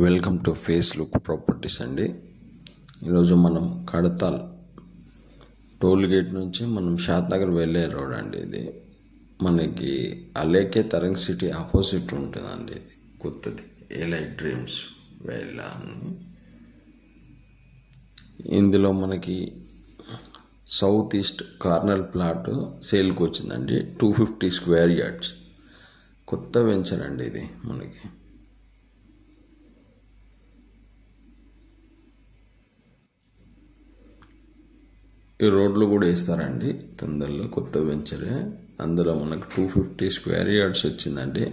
Welcome to face look properties అండి. ఈరోజు మనం కడతాల్ టోల్ గేట్ నుంచి మనం షాద్నగర్ వెళ్ళే రోడ్ అండి. ఇది మనకి అలేకే తరంగ్ సిటీ ఆపోజిట్ ఉంటుందండి. ఇది కొత్తది ఎలైట్ డ్రీమ్స్ వెళ్ళా. ఇందులో మనకి సౌత్ ఈస్ట్ కార్నర్ ప్లాట్ సేల్కి వచ్చిందండి. 250 స్క్వేర్ యార్డ్స్ కొత్త వెంచర్ అండి. ఇది మనకి ఈ రోడ్లు కూడా వేస్తారండి తొందరలో. కొత్త వెంచరే. అందులో మనకు 250 స్క్వేర్ యార్డ్స్ వచ్చిందండి.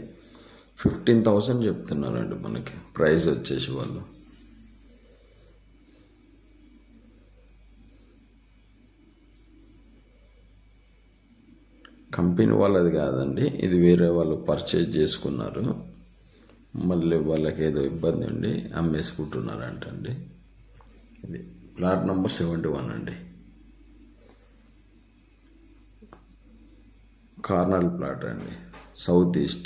15,000 చెప్తున్నారండి మనకి ప్రైస్ వచ్చేసి. వాళ్ళు కంపెనీ వాళ్ళది కాదండి, ఇది వేరే వాళ్ళు పర్చేజ్ చేసుకున్నారు. మళ్ళీ వాళ్ళకి ఏదో ఇబ్బంది ఉండి అమ్మేసుకుంటున్నారంటండి. ఇది ప్లాట్ నెంబర్ 71 అండి. కార్నర్ ప్లాట్ అండి, సౌత్ ఈస్ట్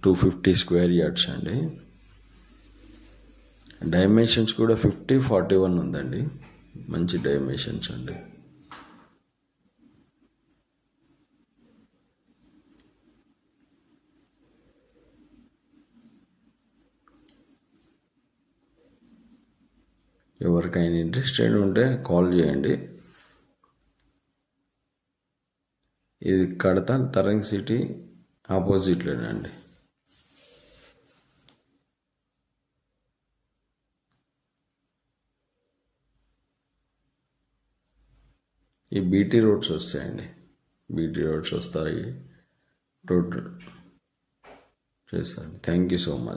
250 స్క్వేర్ యార్డ్స్ అండి. డైమెన్షన్స్ కూడా 50-41 ఉందండి. మంచి డైమెన్షన్స్ అండి. ఎవరికైనా ఇంట్రెస్టెడ్ ఉంటే కాల్ చేయండి. ఇది కడతాల్ తరంగ్ సిటీ ఆపోజిట్లోనండి. ఈ బీటీ రోడ్స్ వస్తాయండి. బీటీ రోడ్స్ వస్తాయి. రోడ్ చేస్తాను. Thank you so much.